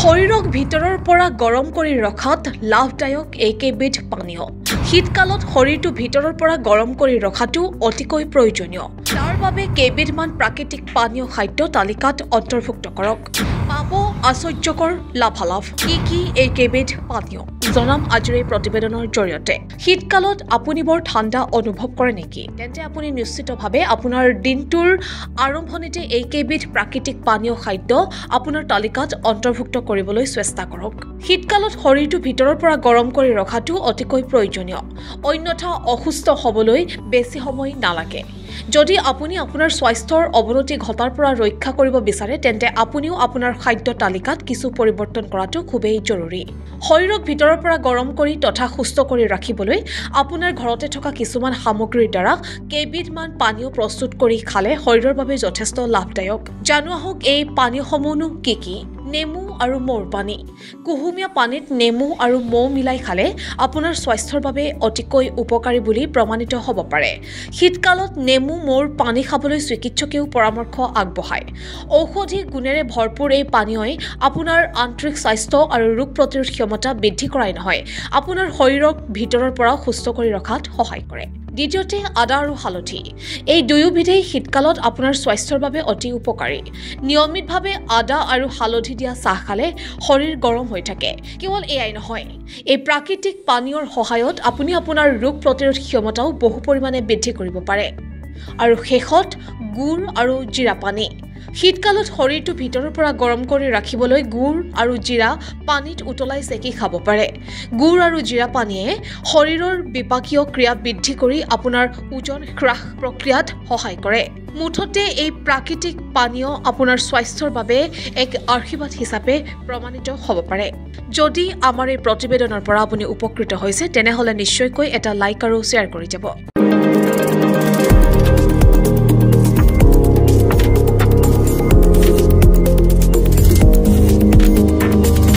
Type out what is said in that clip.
শৰীৰক ভিতৰৰ পৰা গৰম কৰি ৰখাত লাভদায়ক এইকেইবিধ পানীয়। শীতকালত শৰীৰটো ভিতৰৰ পৰা গৰম কৰি ৰখাটো অতিকৈ প্ৰয়োজনীয়। তাৰ বাবে কেইবিধমান প্ৰাকৃতিক পানীয় খাদ্য তালিকাত অন্তৰ্ভুক্ত কৰক। পাব আশ্চৰ্যকৰ লাভালাভ। কি এইকেইবিধ পানীয় জনাম আজিৰ এই প্ৰতিবেদনৰ জৰিয়তে। শীতকালত আপুনি বৰ ঠাণ্ডা অনুভৱ কৰে নেকি? তেন্তে আপুনি নিশ্চিতভাৱে আপোনাৰ দিনটোৰ আৰম্ভণিতে এইকেইবিধ প্ৰাকৃতিক পানীয় খাদ্য আপোনাৰ তালিকাত অন্তৰ্ভুক্ত কৰিবলৈ চেষ্টা কৰক। শীতকালত শৰীৰটো ভিতৰৰ পৰা গৰম কৰি ৰখাটো অতিকৈ প্ৰয়োজনীয়, অন্যথা অসুস্থ হ'বলৈ বেছি সময় নালাগে। যদি আপুনি আপোনাৰ স্বাস্থ্যৰ অৱনতি ঘটাৰ পৰা ৰক্ষা কৰিব বিচাৰে তেন্তে আপুনিও আপোনাৰ খাদ্য তালিকাত কিছু পৰিৱৰ্তন কৰাটো খুবেই জৰুৰী। শৰীৰক ভিতৰৰ পৰা গৰম কৰি তথা সুস্থ কৰি ৰাখিবলৈ আপোনাৰ ঘৰতে থকা কিছুমান সামগ্ৰীৰ দ্বাৰা কেইবিধমান পানীয় প্ৰস্তুত কৰি খালে শৰীৰৰ বাবে যথেষ্ট লাভদায়ক। জানো আহক এই পানীয়সমূহনো কি? নেমু আৰু মৌৰ পানী। কুহুমীয়া পানীত নেমু আৰু মৌ মিলাই খালে আপোনাৰ স্বাস্থ্যৰ বাবে অতিকৈ উপকাৰী বুলি প্ৰমাণিত হ'ব পাৰে। শীতকালত নেমু মৌৰ পানী খাবলৈ চিকিৎসকেও পৰামৰ্শ আগবঢ়ায়। ঔষধি গুণেৰে ভৰপূৰ এই পানীয়ই আপোনাৰ আন্তৰিক স্বাস্থ্য আৰু ৰোগ প্ৰতিৰোধ ক্ষমতা বৃদ্ধি কৰাই নহয়, আপোনাৰ শৰীৰক ভিতৰৰ পৰা সুস্থ কৰি ৰখাত সহায় কৰে। দ্বিতীয়তে আদা আৰু হালধি। এই দুয়োবিধেই শীতকালত আপোনাৰ স্বাস্থ্যৰ বাবে অতি উপকাৰী। নিয়মিতভাৱে আদা আৰু হালধি দিয়া চাহ খালে শৰীৰ গৰম হৈ থাকে। কেৱল এয়াই নহয়, এই প্ৰাকৃতিক পানীয়ৰ সহায়ত আপুনি আপোনাৰ ৰোগ প্ৰতিৰোধ ক্ষমতাও বহু পৰিমাণে বৃদ্ধি কৰিব পাৰে। আৰু শেষত গুড় আৰু জিৰা পানী। শীতকালত শৰীৰটো ভিতৰৰ পৰা গৰম কৰি ৰাখিবলৈ গুড় আৰু জিৰা পানীত উতলাই চেকি খাব পাৰে। গুড় আৰু জিৰা পানীয়ে শৰীৰৰ বিপাকীয় ক্ৰিয়া বৃদ্ধি কৰি আপোনাৰ ওজন হ্ৰাস প্ৰক্ৰিয়াত সহায় কৰে। মুঠতে এই প্ৰাকৃতিক পানীয় আপোনাৰ স্বাস্থ্যৰ বাবে এক আশীৰ্বাদ হিচাপে প্ৰমাণিত হ'ব পাৰে। যদি আমাৰ এই প্ৰতিবেদনৰ পৰা আপুনি উপকৃত হৈছে তেনেহ'লে নিশ্চয়কৈ এটা লাইক আৰু শ্বেয়াৰ কৰি যাব।